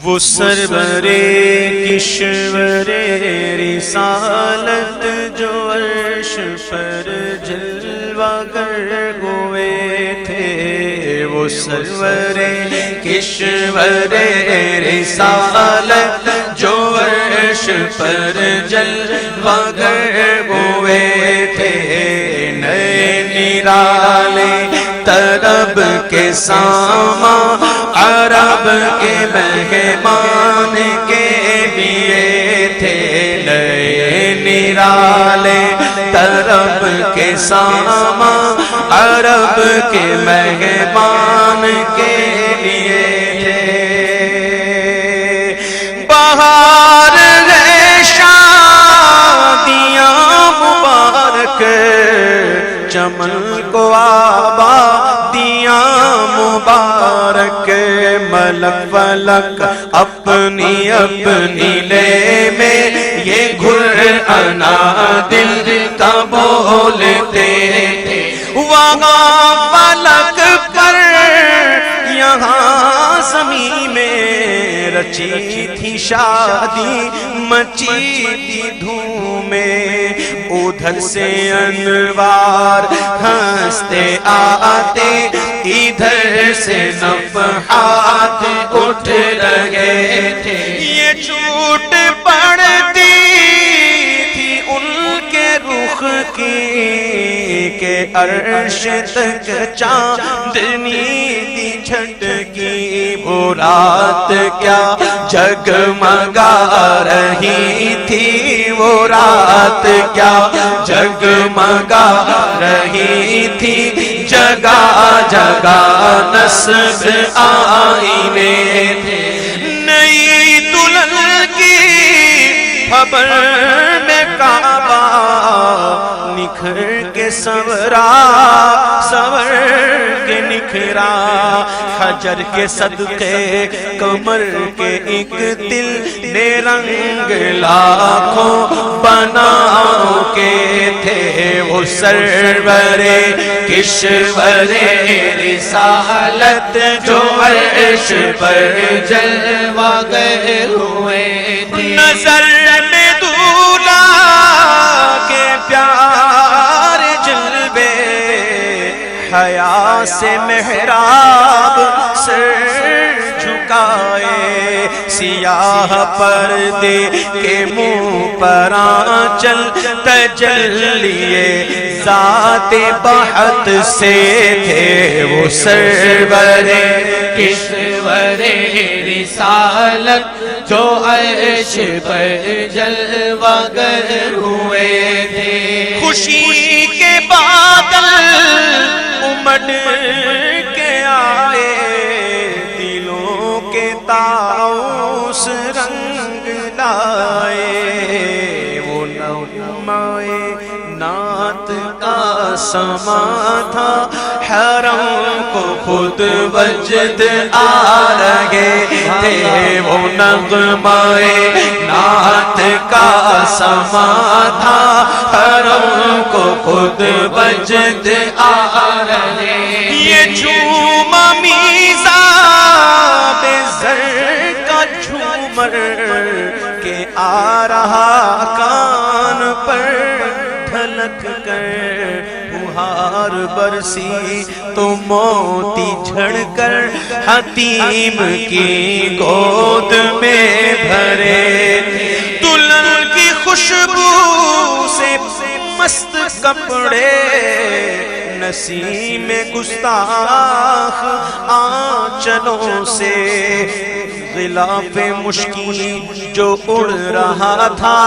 وہ سرور کشور رسالت جو عرش پر جلوہ گر ہوئے تھے، وہ سرور کشور رسالت جو عرش پر جلوہ گر ہوئے تھے، نئے نرالے طرب کے سامان عرب کے مہمان کے لیے تھے، نئے نرالے طرب کے سامان عرب کے مہمان کے لیے تھے۔ بہار ہے شادیاں مبارک، چمن کو آبادیاں مبارک، ملک فلک اپنی اپنی لے میں یہ گھرانا دل کا بولتے تھے، وہاں فلک پر یہاں زمین میں رچی تھی شادی، مچی تھی دھومیں، ادھر سے انوار ہنستے آتے، ادھر سے نفحات اٹھ لگے تھے، یہ چھوٹ پڑتی تھی ان کے رخ کی کہ عرش تک چاندنی دی جھٹکی، وہ رات کیا جگمگا رہی تھی، وہ رات کیا جگمگا رہی تھی، جگہ جگہ نصب آئینے تھے، نئی دلہن کی خبر میں کعبہ نکھر کے سنورا، سنور کے نکھرا، حجر کے صدقے کمر کے ایک دل نے رنگ لاکھوں بنا کے تھے، وہ سرور کشور رسالت جو عرش پر جلوہ گر ہوئے تھے، نظر میں دولہا کے پیار جلوے، حیا سے محراب سر جھکائے، سیاہ پردے کے منہ پر آنچل تجلیے ذات بحت سے تھے، وہ سرور کشور رسالت جو عرش پر جلوہ گر ہوئے تھے، خوشی کے بادل امڑ کے آئے، دلوں کے طاؤس رنگ لائے، وہ نغمہ نعت کا سما تھا، حرم کو خود وجد آ رہے تھے، وہ نغمہ نعت کا سما تھا، حرم کو خود وجد آ رہے، یہ جھوما میزا بے زر کا جھومر کے آ رہا کان پر ڈھلک کر، بہار برسی تو موتی جھڑ کر حتیم کی گود میں بھرے، دلہن کی خوشبو سے مست کپڑے، نسیم گستاخ آنچلوں سے، غلاف مشکی جو اڑ رہا تھا،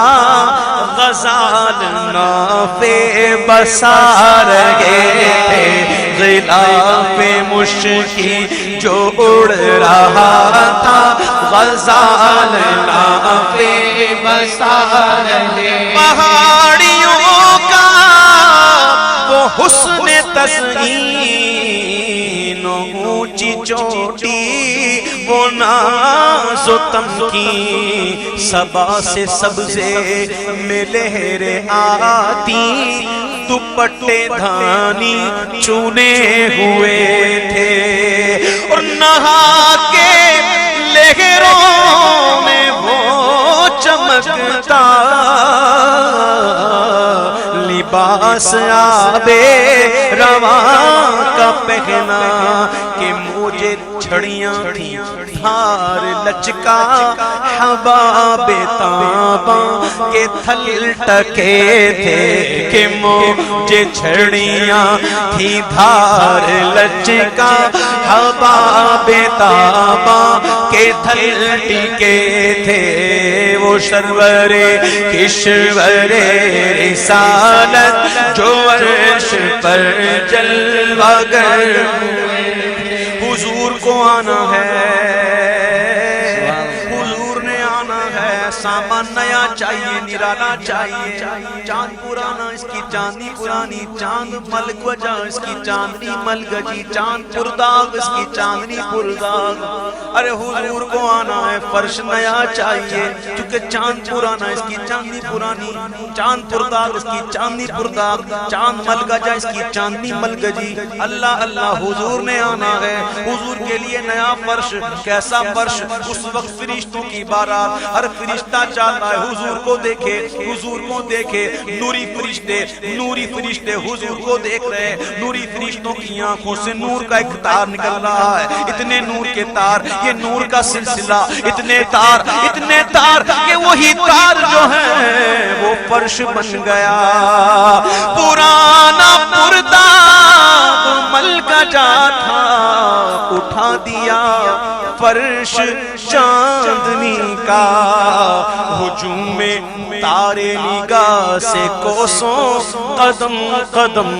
غزال نافے بسا رہے تھے، غلاف مشکی جو اڑ رہا تھا، غزال نافے بسا رہے، پہاڑیوں کا وہ حسن تزئین، اونچی چوٹی وہ ناز و تمکین، صبا سے سبزے میں لہریں آتی، دوپٹے دھانی چونے ہوئے تھے، اور نہا کے لہروں چمکتا لباس آبے رواں کا پہنا کہ مجھے چھڑیاں تھیں دھار لچکا حباب تاباں کے تھل ٹکے تھے کہ مجھے چھڑیاں تھیں دھار لچکا حباب تاباں کے تھل ٹکے تھے وہ سرور کشور رسالت جو عرش پر جلوہ گر حضور کو آنا ہے حضور نے آنا ہے سامان نیا چاہیے نرالا چاہیے چاند پرانا اس کی چاندنی پرانی چاند ملک وجہ اس کی چاندنی ملگجی چاند پرداغ اس کی چاندنی پرداغ ارے حضور کو آنا ہے فرش نیا چاہیے چونکہ چاند پرانا اس کی چاندنی پرانی چاند پرداغ اس کی چاندنی پرداغ چاند ملگجا اس کی چاندنی ملگجی اللہ اللہ حضور نے آنا ہے حضور کے لیے نیا فرش کیسا فرش اس وقت فرشتوں کی بارات ہر فرشتہ چاہتا ہے حضور کو دیکھے حضور کو دیکھے نوری فرشتے حضور کو دیکھ رہے ہیں نوری فرشتوں کی آنکھوں سے نور کا ایک تار نکل رہا ہے اتنے نور کے تار یہ نور کا سلسلہ اتنے تار کہ وہی تار جو ہے وہ فرش بن گیا پرانا پردہ مل کا جا تھا اٹھا دیا فرش چاندنی کا ہجوم میں تارے نگاہ سے کوسوں قدم قدم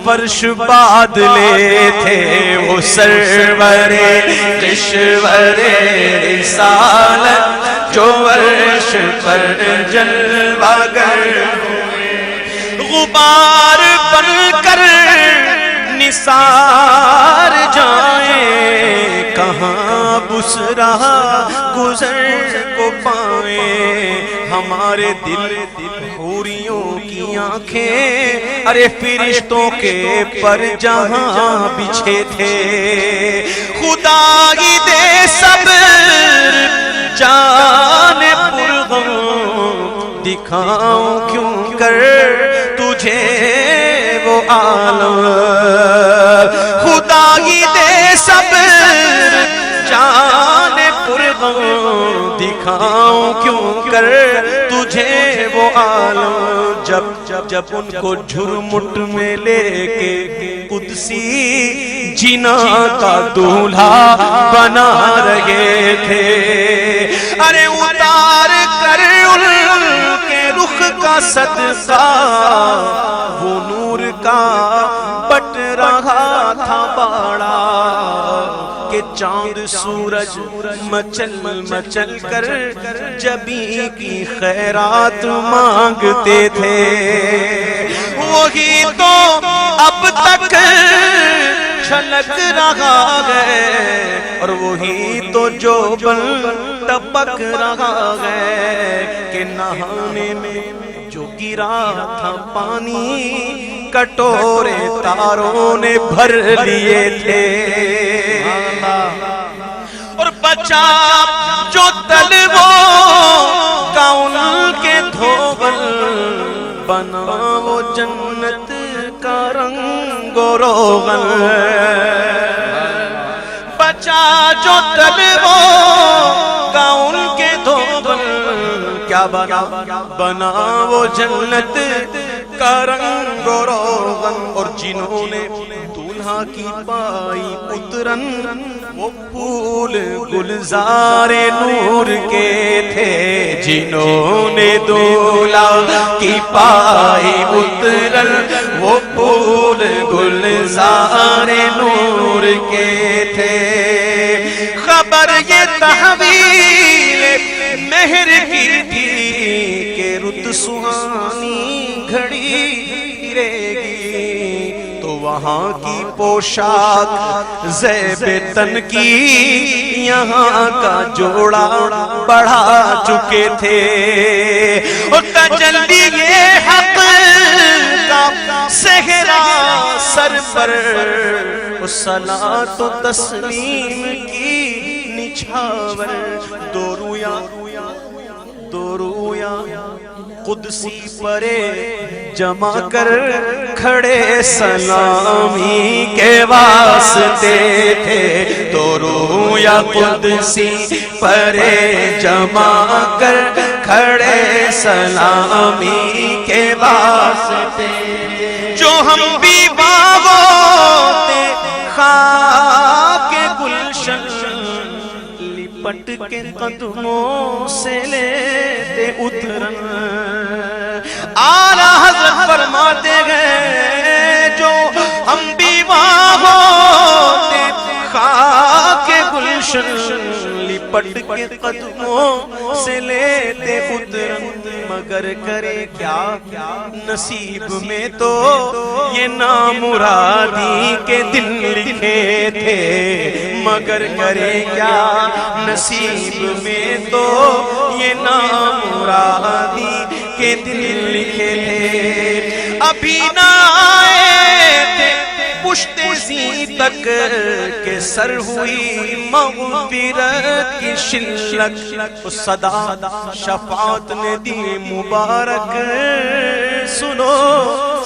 فرش بادلے تھے وہ سرور کشور رسالت جو عرش پر جلوہ گر غبار بن کر نثار جائیں کہاں بسرا گزر کو پائیں ہمارے دل حوریوں کی آنکھیں ارے فرشتوں کے پر جہاں بچھے تھے خدائی دے صبر جان پرغم دکھاؤں کیوں کر تجھے وہ عالم خدائی دے صبر جان پرغم دکھاؤں کیوں کر تجھے وہ عالم جب ان کو جھرمٹ میں لے کے قدسی جنا کا دولہا بنا رہے تھے ارے اتار کر ان کے رخ کا صدقہ وہ نور کا بٹ رہا تھا باڑا کہ چاند سورج مچل کر جبی کی خیرات مانگتے تھے وہی تو اب تک چھلک رہا ہے اور وہی تو جو بل ٹپک رہا ہے کہ نہانے میں جو گرا تھا پانی کٹورے تاروں نے بھر لیے تھے اور بچا جو طلبوں کا ان کے دھوبل بنا وہ جنت کا رنگ و روغن بچا جو طلبوں کا ان کے دھوبل کیا بنا وہ جنت کا رنگ و روغن اور جنہوں نے دولہا کی پائی اترن وہ پھول گلزار نور کے تھے جنہوں نے دولہا کی پائی اترن وہ پھول گلزار نور کے تھے خبر یہ تحویل مہر کی تھی کہ رت سہانی گھڑی گرے گی تو وہاں کی پوشاک زیب تن کی یہاں کا جوڑا بڑھا چکے تھے اور تجلی یہ حق کا صحرا سر پر صلاۃ و تسلیم کی نچھاور دو رویا قدسی پرے جمع کر کھڑے سلامی کے واسطے تھے، تو رویا قدسی پرے جمع کر کھڑے سلامی کے واسطے، جو ہم بھی باغوتے خاک گلشن لپٹ کے قدموں سے لیتے اترن۔ اعلیٰ حضرت فرماتے گئے جو ہم بھی باغوتے خاک گلشن لپٹ کے قدموں سے لیتے اترن، مگر کرے کیا نصیب میں تو یہ نامرادی کے دل لکھے تھے، مگر کرے کیا نصیب میں تو یہ نامرادی کے دل لکھے تھے۔ ابھی نہ آئے تھے پشت زی تک کہ سر ہوئی مغفرت کی شلک، صدا شفاعت نے دی مبارک، سنو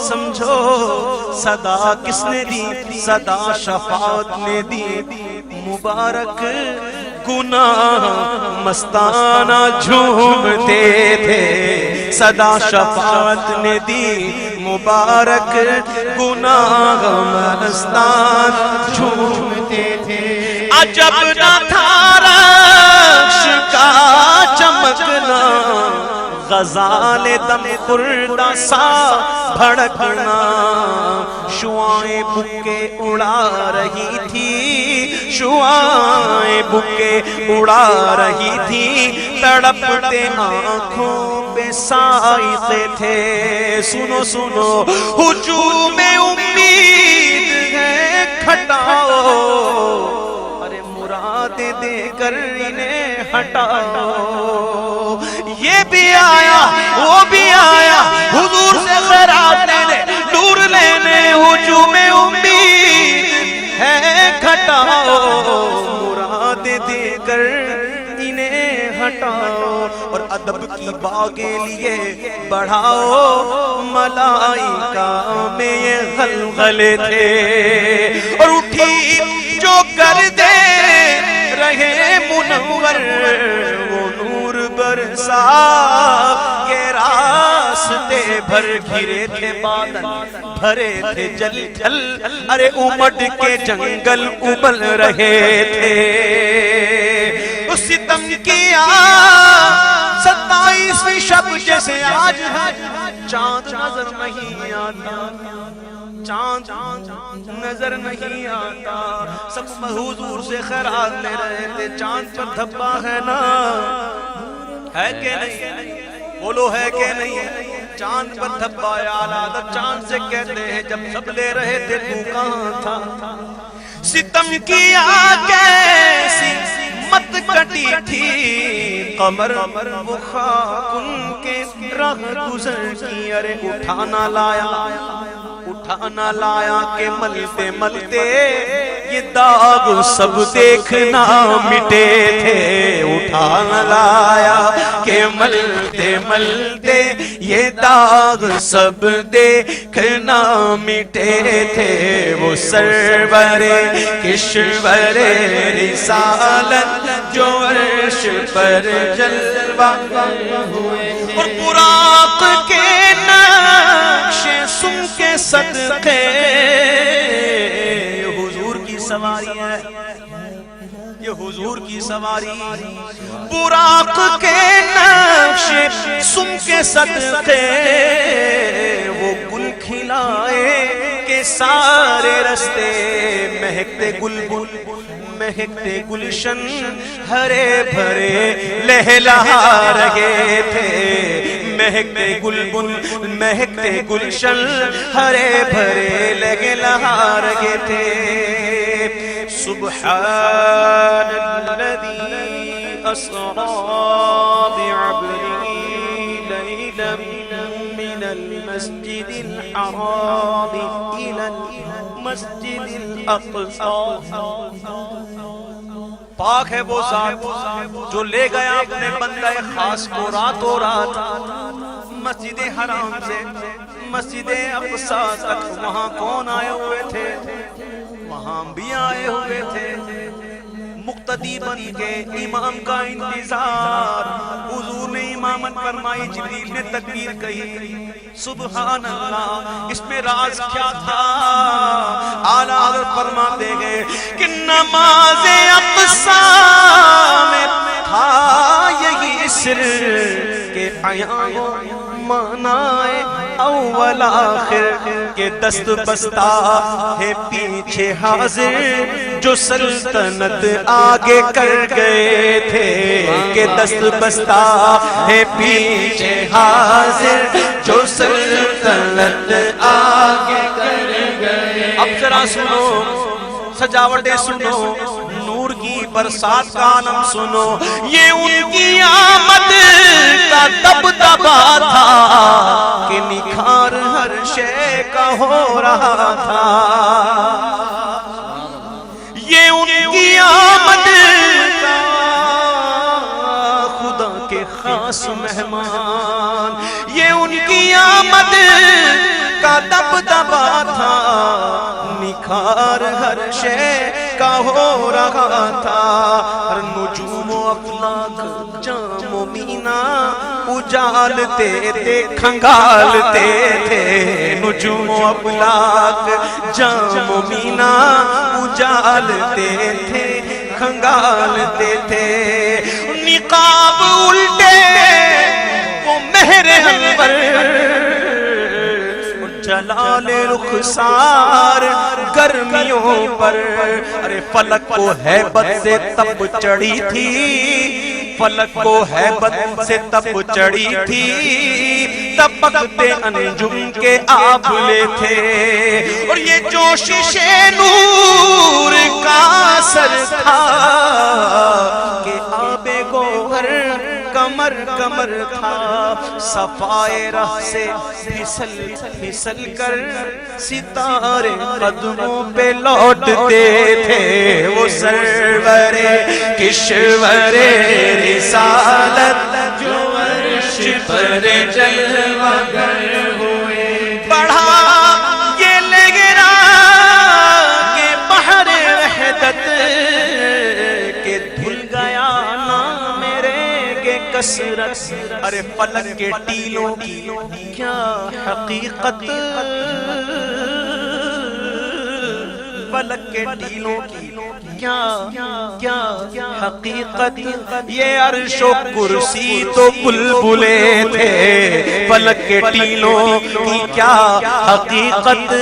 سمجھو صدا کس نے دی؟ صدا شفاعت نے دی مبارک، گناہ مستانہ جھومتے تھے، صدا شفاعت نے دی مبارک، گناہ مستان جھومتے تھے۔ عجب نہ تھا رخش کا چمکنا، غزال دم خوردہ سا بھڑکنا، شعائیں بکے اڑا رہی تھی، شعائیں بکے اڑا رہی تھی، تڑپتے آنکھوں پہ سائقے تھے۔ سنو سنو ہجوم امید ہے کھٹاؤ، ارے مرادیں دے کر انہیں ہٹاؤ، یہ بھی آیا وہ بھی آیا حضور سے خیرات لینے نور لینے، ہجوم امید ہے کھٹاؤ، مرادیں دے کر انہیں ہٹاؤ، اور ادب کی باغیں لیے بڑھاؤ، ملائکہ میں یہ غلغلے تھے، اور اٹھی جو کر دے رہے منور، وہ نور برسا کے راستے بھر گھرے تھے بادل بھرے تھے جل جل، ارے امڈ کے جنگل ابل رہے تھے۔ ستم کیا 27ویں شب جیسے آج ہے، چاند نظر نہیں آتا، چاند نظر نہیں آتا، سب حضور سے خیرات لے رہے تھے، چاند پر دھبا ہے نا، ہے کہ نہیں؟ بولو ہے کہ نہیں؟ چاند پر دھبا یا حضرت چاند سے کہتے ہیں جب سب لے رہے تھے تو کہاں تھا؟ ستم کیا کیسی مت کٹی تھی قمر، وہ خاک ان کے راہ گزر کی، ارے اٹھانا لایا کہ ملتے ملتے یہ داغ سب دیکھنا مٹے تھے، اٹھانا لایا کہ ملتے ملتے یہ داغ سب دیکھنا مٹے تھے، وہ سرور کشور رسالت جو عرش پر جلوہ ہوئے، اور براق کے نقش سن کے صدقے، یہ حضور کی سواری ہے، یہ حضور کی سواری، براق کے نقش سن کے صدقے، وہ گل کھلائے کہ سارے رستے مہکتے گلگل مہکتے گلشن ہرے بھرے لہلا رہے تھے، مہکتے گلگل مہکتے گلشن ہرے بھرے لہلا رہے تھے۔ سبحان الذی اسری بعبده لیلا من المسجد الحرام الى المسجد الاقصى، پاک ہے وہ ذات جو لے گیا اپنے بندہ خاص کو راتوں رات مسجد حرام سے مسجد اقصی تک وہاں کون آئے ہوئے تھے؟ وہاں بھی آئے ہوئے تھے مقتدی بن کے امام کا انتظار. حضور نے امامت فرمائی، جبریل نے تکبیر کہی، سبحان اللہ. اس میں راز کیا تھا؟ اعلیٰ حضرت فرماتے گئے کہ نماز اقصی میں تھا یہی سر کہ عیان منائے اول آخر کے دست بستہ ہے پیچھے حاضر جو سلطنت آگے کر گئے تھے، کہ دست بستہ ہے پیچھے حاضر جو سلطنت آگے کر گئے. اب ذرا سنو، سجاوٹیں سنو، نور کی برسات کا عالم سنو. یہ ان کی آمد کا دبدبا تھا کہ نکھار ہر شے کا ہو رہا تھا. یہ ان کی آمد کا خدا کے خاص مہمان، یہ ان کی آمد کا دبدبا تھا، نکھار ہر شے کا ہو رہا تھا. ہر نجوم و افلاک جام و مینا اجالتے تھے کھنگالتے تھے. نجوم و افلاک جام و مینا اجالتے تھے کھنگالتے تھے. نقاب الٹے وہ مہر انور جلال رخسار گرمیوں پر. ارے فلک کو ہیبت سے تب چڑھی تھی، فلک کو ہیبت سے تب چڑھی تھی، تبکتے انجم کے آبلے تھے. اور یہ جوشش نور کا اثر تھا کہ آب گوہر کمر کمر تھا. صفائے راہ سے پھسل پھسل کر ستارے قدموں پہ لوٹتے تھے. وہ سرور کشور رسالت جو عرش پر جلوہ گر ہوئے. بڑھا یہ لگرا کہ بحر وحدت کہ دھل گیا نام کثرت. ارے فلک کے ٹیلوں کی کیا حقیقت، فلک کے ٹیلوں کی کیا حقیقت. یہ عرش و کرسی تو بلبلے تھے، فلک کے ٹیلوں کی کیا حقیقت.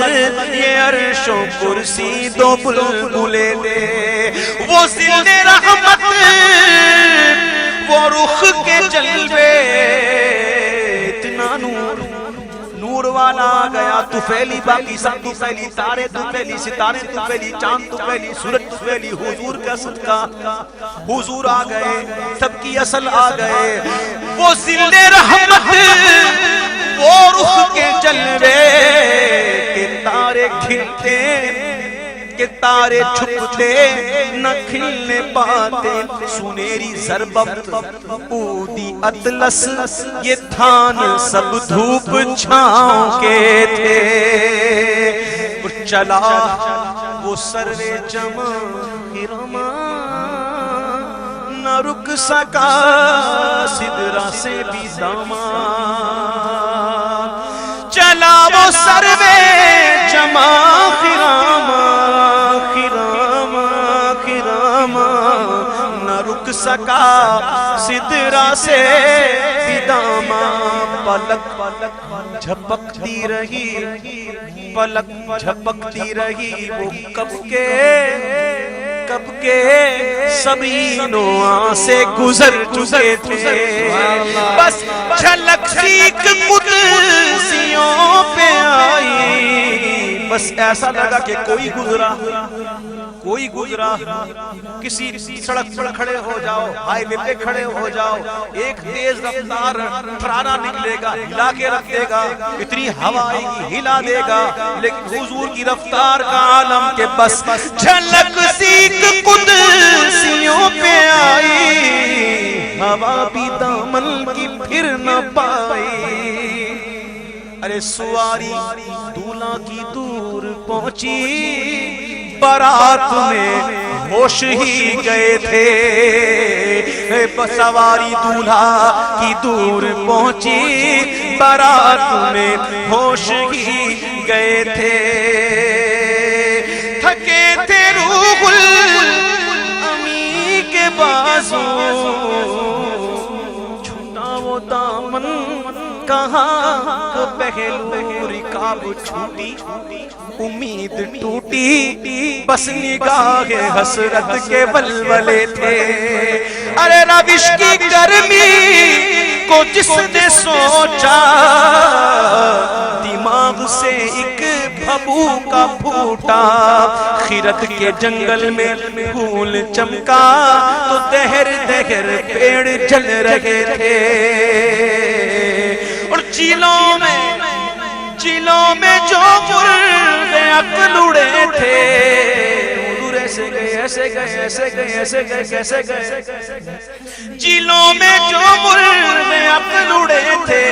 یہ عرش و کرسی تو بلبلے تھے. وہ ذل رحمت، وہ رخ کے جلوے، اتنا نور نور والا آ گیا. تو پھیلی باقی سب تو پھیلی، تارے تو پھیلی، ستارے تو پھیلی، چاند تو پھیلی، سورج تو پھیلی. حضور کا صدقہ حضور آ گئے، سب کی اصل آ گئے. وہ ذل رحمت، وہ رخ کے جلوے کہ تارے کھلتے کہ تارے چھپتے نہ کھلنے پاتے. سنیری زربفت اودی اطلس یہ تھان سب دھوپ چھاؤں کے تھے. چلا وہ سروے جمع ہرما نہ رک سکا سدرا سے بھی دامان. چلا وہ سروے جمع ہرما نہ رک سکا سدرا سے بداما. پلک جھپکتی رہی، پلک جھپکتی رہی. وہ کب کے سبھی نواں سے گزر چکے تھے. بس جھلک سیکھ قدسیوں پہ آئی. بس ایسا لگا کہ کوئی گزرا کسی سڑک پر کھڑے ہو جاؤ، ہائی وے پہ کھڑے ہو جاؤ، ایک تیز رفتار ٹھرانا نکلے گا، ہلا کے رکھ دے گا. اتنی ہوا آئے گی ہلا دے گا. لیکن حضور کی رفتار کا عالم کے بس جھلک سیکھ قدسیوں پہ آئی. ہوا بھی دامن کی پھر نہ پائی. ارے سواری دولہا کی دور پہنچی، بارات میں ہوش ہی گئے تھے، سواری دولہا کی دور پہنچی، بارات میں ہوش ہی گئے تھے، تھکے تھے روح الامی کے بازو، چھوٹا وہ دامن کہاں وہ پہلو رکاب چھوٹی، امید ٹوٹی، بس نگاہ حسرت کے ولولے تھے، ارے روش کی گرمی کو جس نے سوچا، دماغ سے ایک بھبو کا پھوٹا، خیرت کے جنگل میں پھول چمکا تو دہر دہر پیڑ جل رہے تھے، اور چیلوں میں جو مرغ عقل اڑے تھے، ایسے گئے ایسے گئے ایسے گئے ایسے گئے کیسے گئے، چیلوں میں جو مرغ عقل اڑے تھے،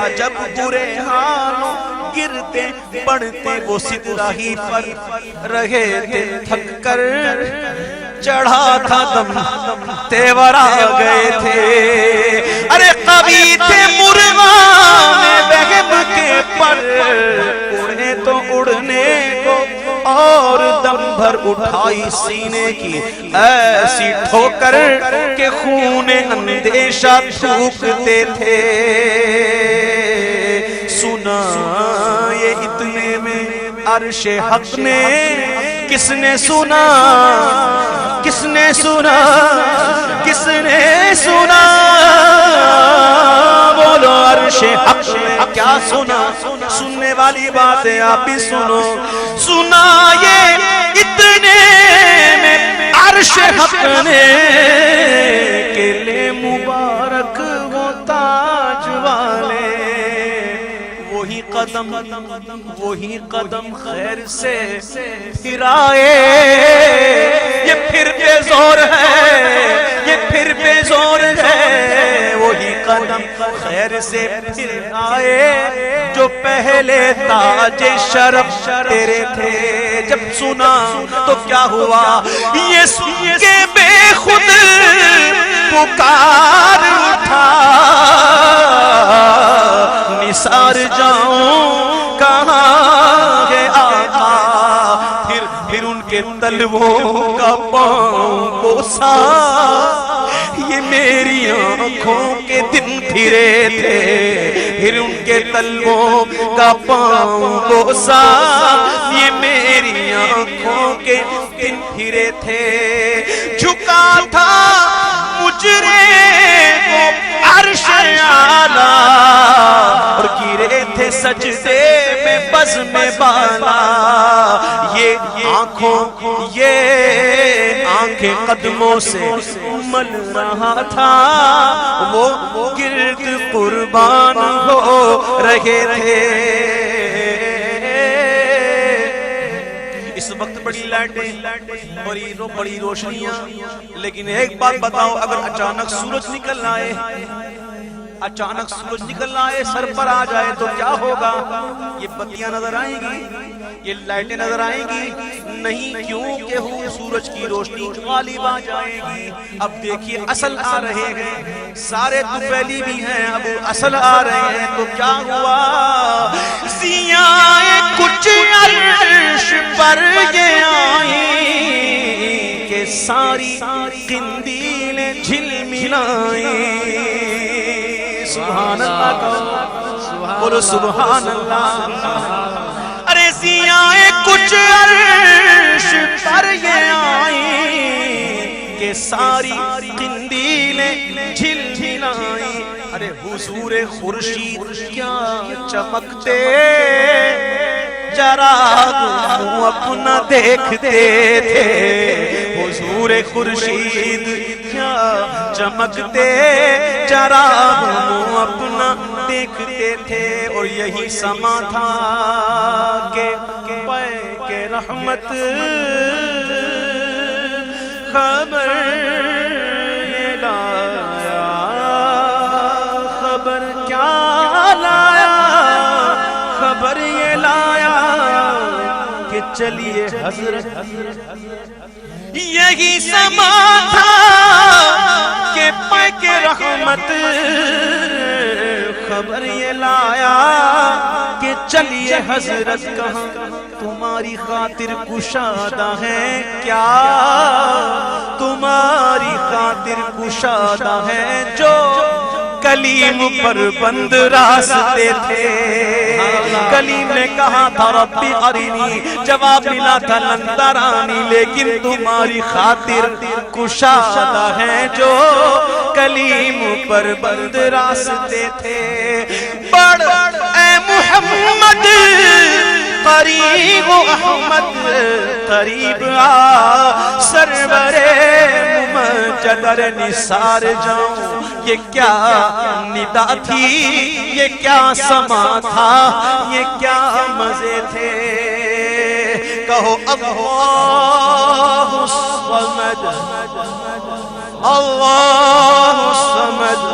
عجب برے حالوں گرتے پڑتے وہ سدرہ پر رہے تھے، تھک کر چڑھا تھا دم تیور آ گئے تھے، ارے قوی تھے مرغان بہب کے پر، اڑے تو اڑنے کو اور دم بھر اٹھائی سینے کی ایسی ٹھوکر کہ خون اندیشہ تھوکتے تھے، سنا یہ اتنے میں عرش حق نے، کس نے سنا کس نے سنا کس نے سنا، بولو عرش حق نے کیا سنا، سننے والی باتیں آپ ہی سنو، سنا یہ اتنے میں عرش حق نے کہ لے مبارک وہ تاج والے، وہی قدم خیر سے پھرائے، یہ پھر بے زور ہے، یہ پھر بے زور ہے، وہی قدم خیر سے پھر آئے جو پہلے تاج شرف تیرے تھے، جب سنا تو کیا ہوا، یہ سن کے بے خود پکار اٹھا، نثار جاؤں کہاں ہے آقا، پھر ان کے تلووں کا پاؤں بوسا، یہ میری آنکھوں کے دن پھرے تھے، پھر ان کے تلووں کا پاؤں بوسا، یہ میری آنکھوں کے دن پھرے تھے، جھکا تھا مجرے کو عرش اعلیٰ، اور گرے تھے سجدے میں بزم بالا، یہ آنکھیں قدموں سے مل رہا تھا، وہ گرد قربان ہو رہے تھے، اس وقت بڑی لائٹیں بڑی روشنیاں، لیکن ایک بات بتاؤ، اگر اچانک سورج نکل آئے سر پر آ جائے تو کیا ہوگا، یہ بتیاں نظر آئیں گی، یہ لائٹیں نظر آئیں گی نہیں، کیونکہ سورج کی روشنی غالب آ جائے گی۔ اب دیکھیے اصل آ رہے ہیں، سارے طفیلی بھی ہیں، اب اصل آ رہے ہیں، تو کیا ہوا، ضیاء کچھ عرش پر یہ آئیں کہ ساری قندیلیں جھلملائیں، سبحان اللہ بولو سبحان اللہ، ارے ضیاء کچھ عرش پر یہ آئیں کہ ساری قندیلیں جھلملائیں، ارے حضور خورشید کیا چمکتے، چراغ منہ اپنا دیکھتے تھے، حضور خورشید کیا چمکتے، چراغ منہ اپنا دیکھتے تھے، اور یہی سما تھا کہ پے کے رحمت خبر لایا، خبر کیا لایا، چلیے حضرت یہی سما تھا کہ پے کے رحمت خبر یہ لایا کہ چلیے حضرت کہاں تمہاری خاطر کشادہ ہے کیا تمہاری خاطر کشادہ ہے جو کلیم پر بند راستے تھے کلیم نے کہا تھا ربی ارینی جواب ملا تھا لن ترانی لیکن تمہاری خاطر کشادہ ہے جو کلیم پر بند راستے تھے بڑھ اے محمد قریب احمد قریب آ سرور ممجدر نثار جاؤں یہ کیا ندا تھی یہ کیا سما تھا یہ کیا مزے تھے کہو اللہ الصمد اللہ الصمد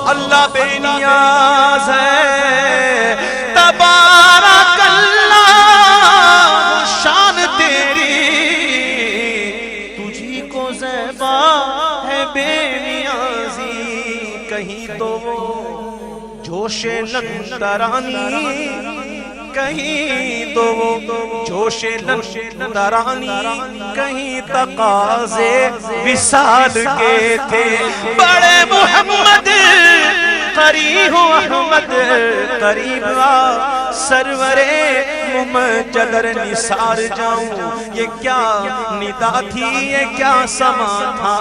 اللہ بے نیاز ہے تبارک اللہ شان تیری تجھی کو زیبا ہے بے نیازی کہیں تو وہ جوش لندرانی کہیں تو وہ جوش لندرانی کہیں تقاضے وصال کے تھے بڑے محمد قریب احمد قریب آ سرور ممجدر نثار جاؤں یہ کیا ندا تھی یہ کیا سما تھا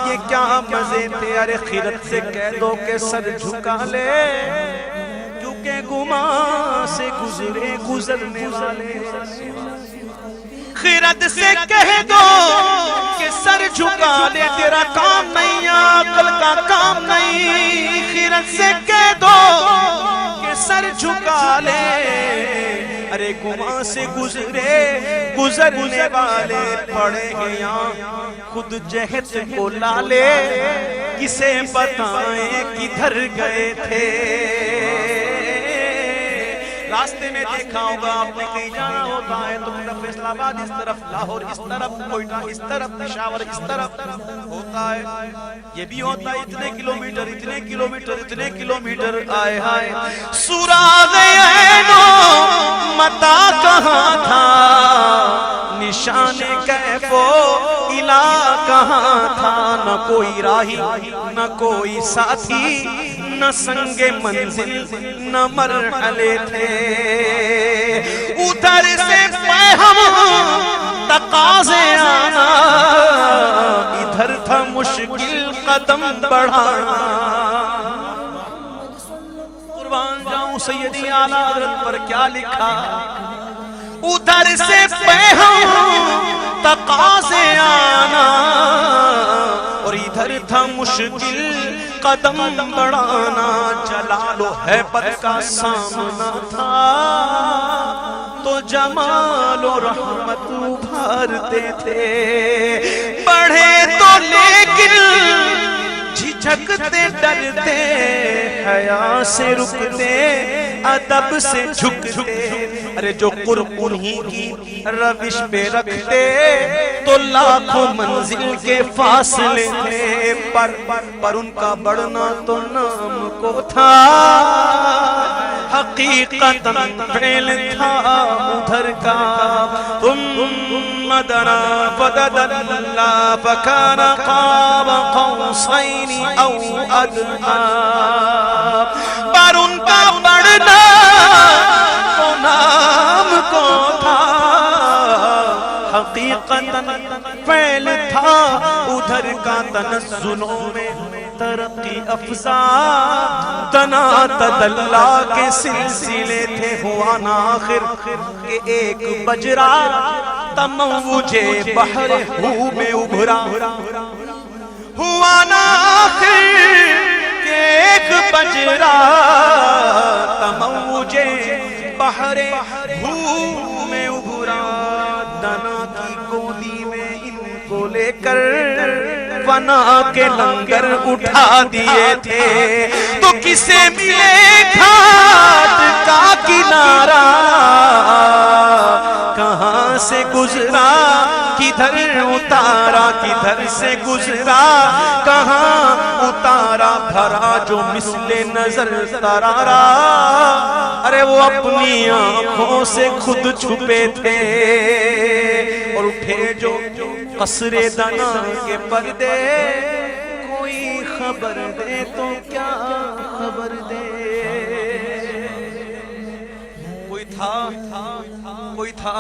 یہ کیا مزے تھے ارے خیرت سے کہہ دو کہ سر جھکا لے کیونکہ گماں سے گزرے گزرنے والے خیرت سے کہہ دو کہ سر جھکا لے تیرا کام نہیں عقل کا کام نہیں خیرت سے کہہ دو کہ سر جھکا لے ارے گماں سے گزرنے والے پڑے ہیں یہاں خود جہت کو لالے کسے بتائیں کدھر گئے تھے راستے میں دیکھا ہوگا آپ نے کہیں جانا ہوتا ہے تو طرف اسلام آباد اس طرف لاہور اس طرف کوئٹہ اس طرف پشاور اس طرف ہوتا ہے یہ بھی ہوتا ہے اتنے کلومیٹر اتنے کلومیٹر اتنے کلومیٹر آئے ہائے سراغ عینو متا کہاں تھا نشان کیف و الہ کہاں تھا نہ کوئی راہی نہ کوئی ساتھی نہ سنگ منزل نہ مرحلے تھے ادھر سے فہم تقاضے آنا ادھر تھا مشکل قدم بڑھانا قربان جاؤں سیدی اعلیٰ حضرت پر کیا لکھا ادھر سے فہم تقاضے آنا اور ادھر تھا مشکل قدم بڑھانا جلال و ہیبت کا سامنا تھا تو جمال و رحمت ابھارتے تھے بڑھے تو لیکن جھجکتے ڈرتے حیا سے رکتے ادب سے جھکتے ارے جو قرب انہیں کی روش پہ رکھتے تو لاکھوں منزل کے فاصلے تھے پر ان کا بڑھنا تو نام کو تھا حقیقتاً فعل تھا ادھر کا ثم دنا فدنا فكان قاب قوسين او ادنى پر ان کا بڑھنا تو نام کو تھا حقیقتاً فعل تھا ادھر کا تنزلوں میں ترقی افزا تنا تدلا کے سلسلے تھے ہوا نا آخر کہ ایک بجرا تموج بحر ہو میں ابھرا ہوا نا آخر کہ ایک بجرا تموج بحر ہو میں ابھرا دنا کی گودی میں ان کو لے کر فنا کے لنگر اٹھا دیے تھے تو کسے ملے گھاٹ کا کنارہ کہاں سے گزرا کدھر اتارا کدھر سے گزرا کہاں اتارا بھرا جو مثل نظر ترارا ارے وہ اپنی آنکھوں سے خود چھپے تھے اور اٹھے جو قصر دنا کے پردے کوئی خبر دے تو کیا خبر دے کوئی تھا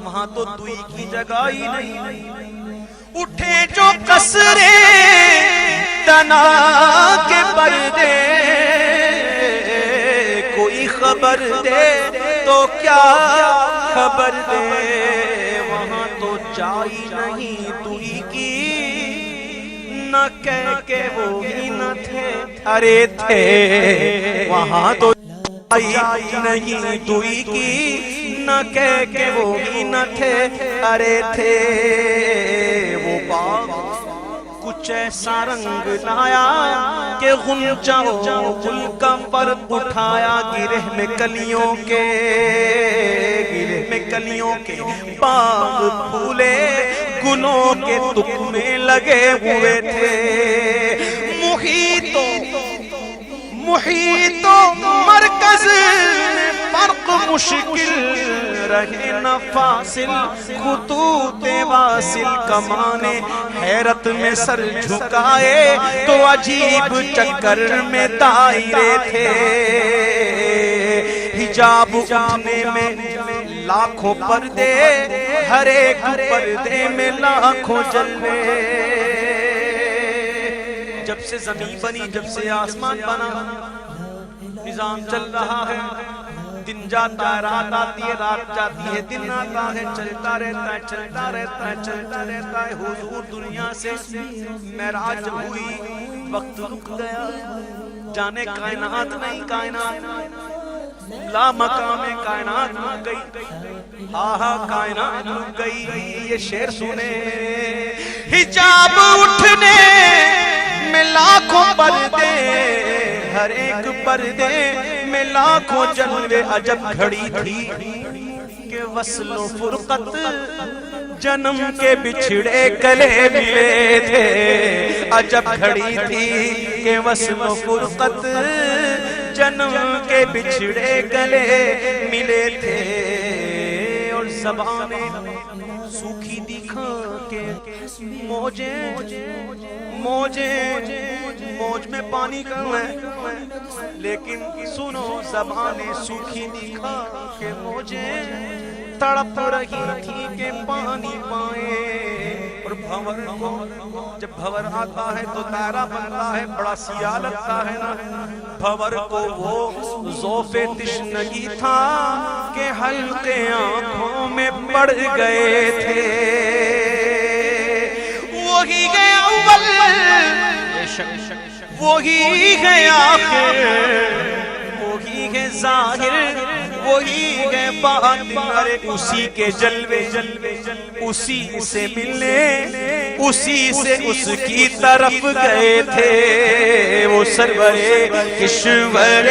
وہاں تو دوئی کی جگہ ہی نہیں اٹھے جو قصر دنا کے پردے کوئی خبر دے تو کیا خبر دے وہاں تو چاہی نہیں دوئی کی نہ کہہ کے وہ ہی نہ تھے ارے تھے وہاں تو نہیں دوئی کی نہ کہہ کے وہ ہی نہ تھے ارے تھے وہ باغ کچھ ایسا رنگ لایا کہ غنچہ گل کا پر اٹھایا گرہ میں کلیوں کے باغ پھولے گلوں کے تخمے لگے ہوئے تھے محیط و مرکز فرق مشکل رہے نہ فاصل خطوط واصل کمانے حیرت میں سر جھکائے تو عجیب چکر میں دائرے تھے حجاب اٹھنے میں لاکھوں پردے ہر ایک پردے میں لاکھوں جلوے جب سے زمین بنی جب سے آسمان بنا نظام چل رہا ہے دن جاتا ہے رات آتی ہے رات جاتی ہے دن آتا ہے چلتا رہتا ہے چلتا رہتا ہے چلتا رہتا ہے حضور دنیا سے معراج ہوئی وقت رک گیا جانے کائنات نہیں کائنات لا مقام کائنات رک گئی ہاں کائنات رک گئی یہ شعر سنے حجاب اٹھنے میں لاکھوں پردے ہر ایک پردے میں لاکھوں جلوے عجب گھڑی تھی کہ وصل و فرقت جنم کے بچھڑے گلے ملے تھے عجب گھڑی تھی کہ وصل و فرقت جنم کے بچھڑے گلے ملے تھے اور زبانیں سوکھی دکھا کے موج میں پانی کم ہے لیکن سنو زبانیں سوکھی دکھا کے موجیں تڑپ رہی تھی کہ پانی پائیں اور بھور کو جب بھور آتا ہے تو دائرہ بنتا ہے بڑا سیاہ لگتا ہے نا بھور کو وہ ذوف تشنگی تھا کہ حلقے آنکھوں میں پڑ گئے تھے وہی ہے اول وہی ہے آخر وہی ہے ظاہر وہی ہے باطن ارے اسی کے جلوے اسی سے ملنے اسی سے اس کی طرف گئے تھے وہ سرور کشور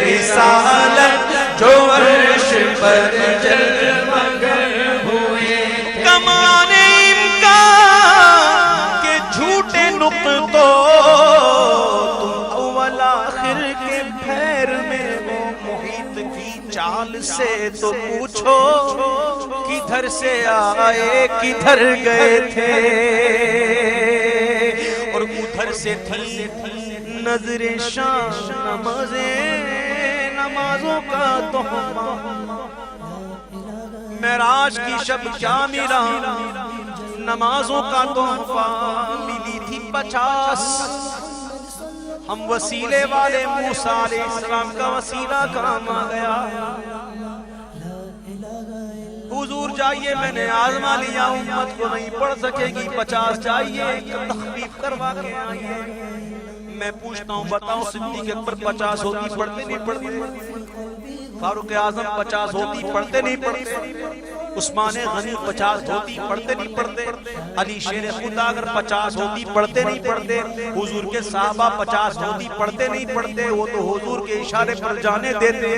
رسالت جو عرش پر جلوگر ہوئے کمان امکان کے جھوٹے نقطوں تم اول آخر کے پھیر میں وہ محیط کی چال سے تو پوچھو کدھر سے آئے کدھر گئے تھے اور ادھر سے تھی نظر شام نمازوں کا تحفہ معراج کی شب کیا ملا نمازوں کا تحفہ ملی تھی 50 ہم وسیلے والے موسیٰ علیہ السلام کا وسیلہ کام آ گیا حضور جائیے میں نے آزما لیا امت کو نہیں پڑھ سکے گی 50 جائیے تخفیف کروا کے آئیے میں پوچھتا ہوں بتاؤ صدیق اکبر 50 ہوتی پڑھتے نہیں پڑھتے فاروق اعظم 50 ہوتی پڑھتے نہیں پڑھتے عثمان غنی 50 ہوتی پڑھتے نہیں پڑھتے علی شیر خدا اگر 50 ہوتی پڑھتے نہیں پڑھتے حضور کے صحابہ 50 ہوتی پڑھتے نہیں پڑھتے وہ تو حضور کے اشارے پر جانے دیتے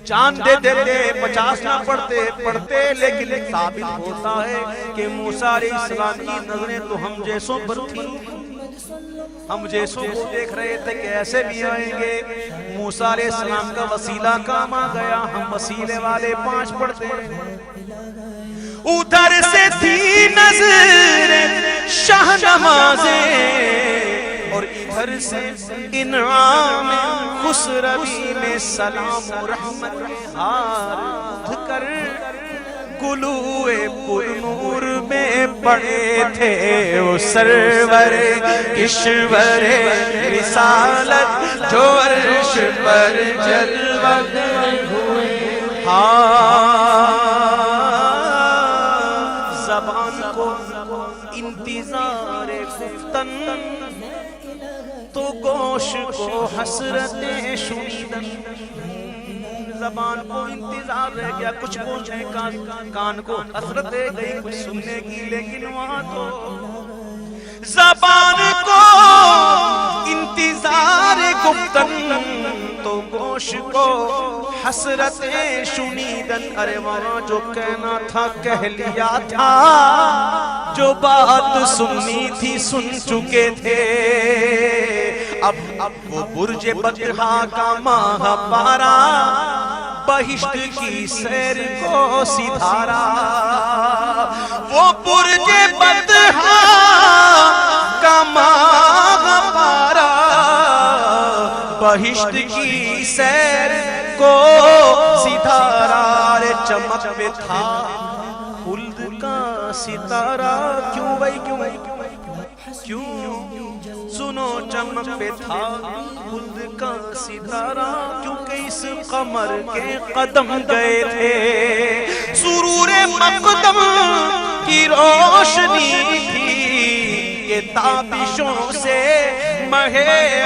چاند دے دیتے 50 نہ پڑھتے لیکن ثابت ہوتا ہے کہ موسیٰ علیہ السلام کی نظریں تو ہم جیسوں پر تھی، ہم جیسوں کو دیکھ رہے تھے کہ ایسے بھی آئیں گے۔ موسیٰ علیہ السلام کا وسیلہ کام آ گیا، ہم وسیلے والے 5 پڑھتے ہیں۔ ادھر سے تھی نظر شاہ نوازیں اور ادھر سے انعام خسروی میں سلام و رحمت ہار کر گلوئے پر نور میں پڑے تھے وہ سرور کشور رسالت جو عرش پر جلوہ ہوئے۔ زبان کو انتظار گفتن تو گوش کو حسرتیں شنیدن۔ زبان کو انتظار رہ گیا، کچھ پوچھنے کا، کان کو حسرت رہ گئی کچھ سننے کی، لیکن وہاں تو زبان کو انتظار گفتن تو گوش کو حسرتیں شنیدن۔ ارے وہاں جو کہنا تھا کہہ لیا تھا، جو بات سننی تھی سن چکے تھے۔ اب وہ برج بطحا کا ماہ پارا بہشت کی سیر کو سدھارا۔ وہ برج بطحا کا ماہ پارا بہشت کی سیر کو سدھارا۔ رے چمک پہ تھا خلد کا ستارہ، کیوں بھائی کیوں سنو چمک پہ تھا خلد کا ستارہ، کیونکہ اس قمر کے قدم گئے تھے۔ سرور مقدم کی روشنی تھی کہ تابشوں سے مہ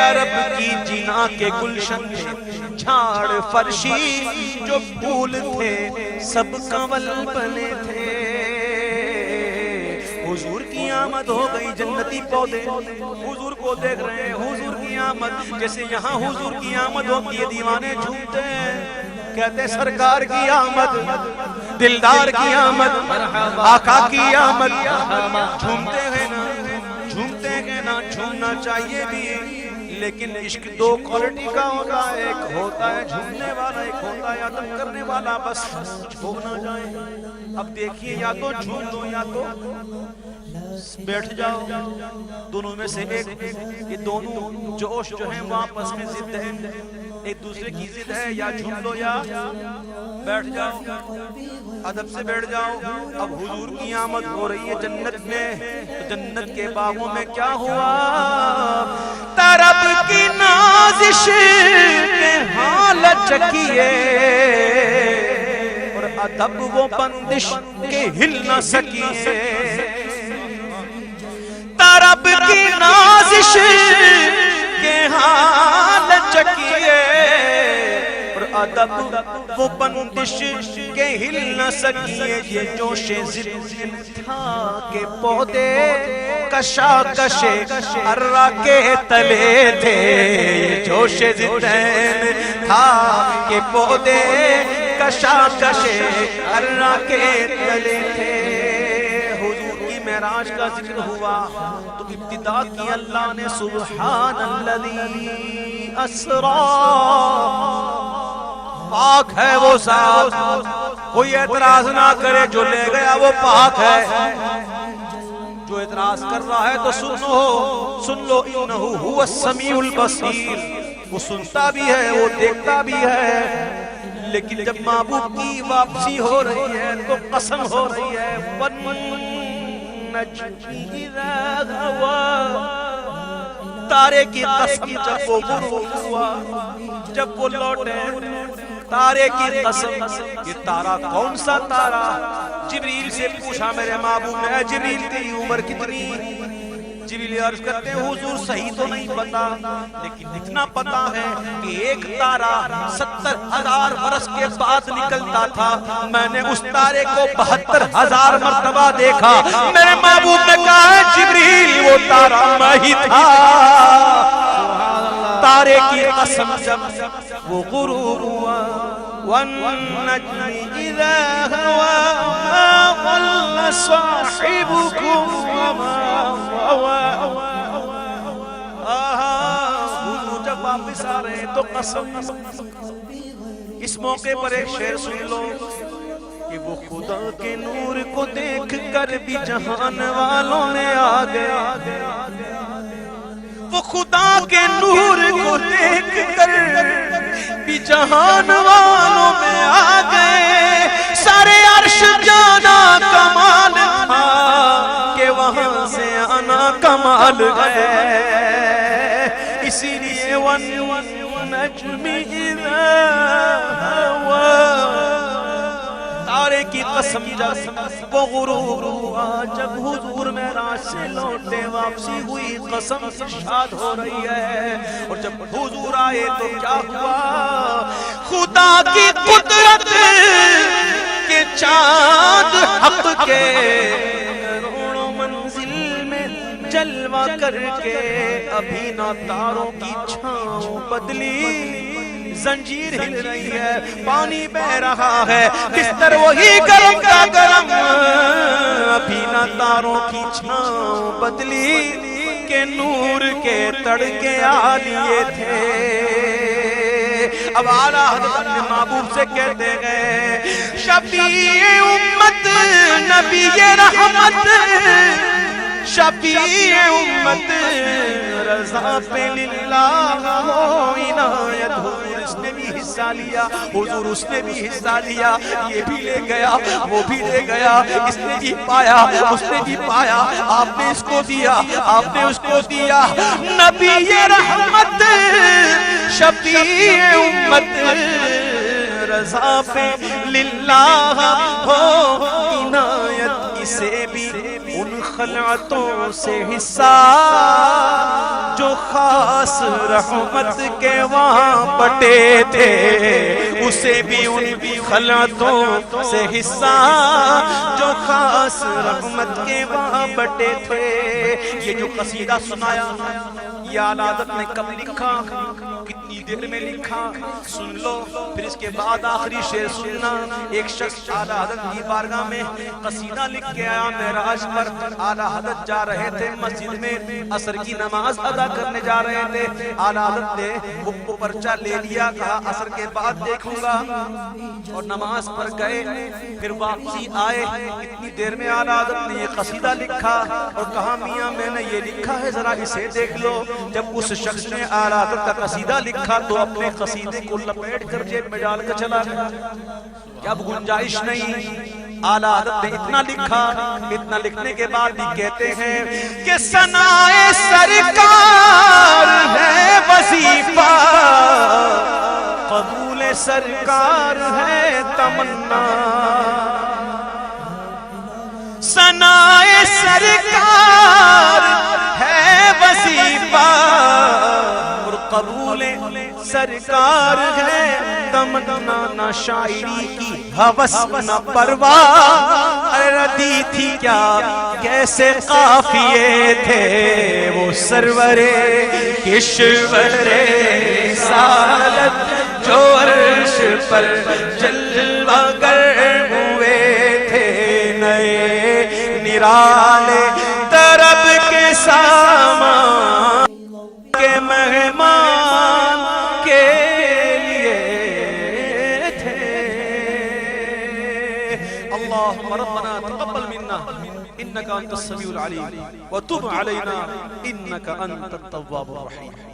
عرب کی جنا کے گلشن تھے، جھاڑ فرشی جو پھول تھے سب کنول بنے تھے۔ حضور کی آمد ہو گئی، جنتی پودے حضور کو دیکھ رہے ہیں، حضور کی آمد جیسے یہاں حضور کی آمد ہوتی ہے دیوانے جھومتے ہیں، کہتے ہیں سرکار کی آمد، دلدار کی آمد، آقا کی آمد، جھومتے ہیں نا، جھومتے ہیں نا، جھومنا چاہیے بھی، لیکن عشق 2 کوالٹی کا ہوتا ہے، ایک ہوتا ہے جھومنے والا، ایک ہوتا ہے عدم کرنے والا، بس چھو نہ جائے۔ اب دیکھیے یا تو جھوم دو یا تو بیٹھ جاؤ، دونوں میں سے ایک۔ یہ دونوں جوش جو ہیں وہ آپس میں ضد ہے، ایک دوسرے کی ضد ہے، یا جھوم لو یا بیٹھ جاؤ، ادب سے بیٹھ جاؤ۔ اب حضور کی آمد ہو رہی ہے جنت میں، تو جنت کے باغوں میں کیا ہوا؟ طرب کی نازش میں حال چکیے اور ادب وہ بندش کے ہل نہ سکیے۔ طرب کی نازش کے حال چکیے اور ادب وہ بندش کے ہل نہ سکیے۔ یہ جوش ضد تھا کہ پودے کشاکش ارہ کے تلے تھے، یہ جوش ضد تھا کہ پودے کشاکش ارہ کے تلے تھے۔ معراج کا ذکر ہوا تو ابتدا کی اللہ نے سبحان الذی اسرا، پاک ہے وہ ذات، کوئی اعتراض نہ کرے، جو لے گیا وہ پاک ہے۔ جو اعتراض کر رہا ہے تو سن لو انہ هو السمیع البصیر، وہ سنتا بھی ہے وہ دیکھتا بھی ہے۔ لیکن جب محبوب کی واپسی ہو رہی ہے تو قسم ہو رہی ہے، تارے کی قسم جب وہ غروب ہوا، جب وہ لوٹے، تارے کی قسم، یہ تارا کون سا تارا؟ جبریل سے پوچھا میرے محبوب نے، جبریل تیری عمر کتنی؟ جبریل عرض کرتے ہیں حضور صحیح تو نہیں پتا، لیکن اتنا پتا ہے کہ ایک تارا 70,000 برس کے بعد نکلتا تھا، میں نے اس تارے کو 72,000 مرتبہ دیکھا۔ میرے محبوب نے کہا ہے جبریل وہ تارا میں ہی تھا۔ تارے کی قسم جب وہ غروب ہوا، والنجم اذا هوى ما ضل صاحبكم وما غوى. جب واپس آ رہے ہیں تو قسم. اس موقع پر ایک شعر سن لو کہ وہ خدا کے نور کو دیکھ کر بھی جہان والوں میں آ گیا. وہ خدا کے نور کو دیکھ کر بھی جہان والوں میں آ گئے. سارے عرش جانا کمال تھا کہ وہاں سے آنا کمال ہے. اسی لیے والنجم اذا هوى تارے کی قسم جب وہ غروب ہوا جب حضور معراج سے لوٹے واپسی ہوئی قسم شاد ہو رہی ہے. اور جب حضور آئے تو کیا ہوا خدا کی قدرت کے چاند حق کے کروڑوں منزل میں جلوہ کر کے ابھی نہ تاروں کی چھاؤں بدلی زنجیر ہل رہی ہے پانی بہ رہا ہے بستر وہی گرم کا گرم ابھی نہ تاروں کی چھاؤں بدلی کے نور کے تڑکے آ لیے تھے. اب اعلیٰ حضرت محبوب سے کہتے گئے شفیع امت نبی رحمت شفیع امت رضا پہ للہ ہو عنایت. اس نے بھی حصہ لیا حضور اس نے بھی حصہ لیا یہ بھی لے گیا وہ بھی لے گیا اس نے بھی پایا اس نے بھی پایا آپ نے اس کو دیا آپ نے اس کو دیا. نبی رحمت شفیع امت رضا پہ للہ ہو عنایت. اسے بھی ان خلعتوں سے حصہ جو خاص رحمت کے وہاں بٹے تھے اسے بھی ان خلعتوں سے حصہ جو خاص رحمت کے وہاں بٹے تھے. یہ جو قصیدہ سنایا یہ اعلیٰ حضرت نے کب لکھا کتنی دیر میں لکھا سن لو. پھر اس کے بعد آخری شعر سننا. ایک شخص اعلیٰ حضرت کی بارگاہ میں قصیدہ لکھ کے آیا معراج پر. اعلیٰ حضرت جا رہے تھے مسجد میں عصر کی نماز ادا کرنے جا رہے تھے. اعلیٰ حضرت نے وہ پرچہ لے لیا کہا عصر کے بعد دیکھوں گا اور نماز پر گئے. پھر واپسی آئے اتنی دیر میں اعلیٰ حضرت نے یہ قصیدہ لکھا اور کہا میاں میں نے یہ لکھا ہے ذرا اسے دیکھ لو. جب اس شخص نے اعلیٰ حضرت کا قصیدہ لکھا تو اپنے قصیدے کو لپیٹ کر جیب میں ڈال کر چلا گیا. اب گنجائش نہیں. اعلیٰ حضرت نے اتنا لکھا اتنا لکھنے کے بعد بھی کہتے ہیں کہ ثنائے سرکار ہے وظیفہ قبول سرکار ہے تمنا. ثنائے سرکار ہے وظیفہ اور قبول سرکار ہے تمنا. نہ شاعری کی ہوس نہ پرواہ ردی تھی کیا کیسے قافیے تھے وہ سرور کشور رسالت جو عرش پر جلوہ گر ہوئے تھے. نئے نرالے طرب کے سامان کے مہمان کے لیے تھے. اللہم ربنا تقبل منا انکا انت السمیع العلیم وتب علینا انکا انت التواب الرحیم.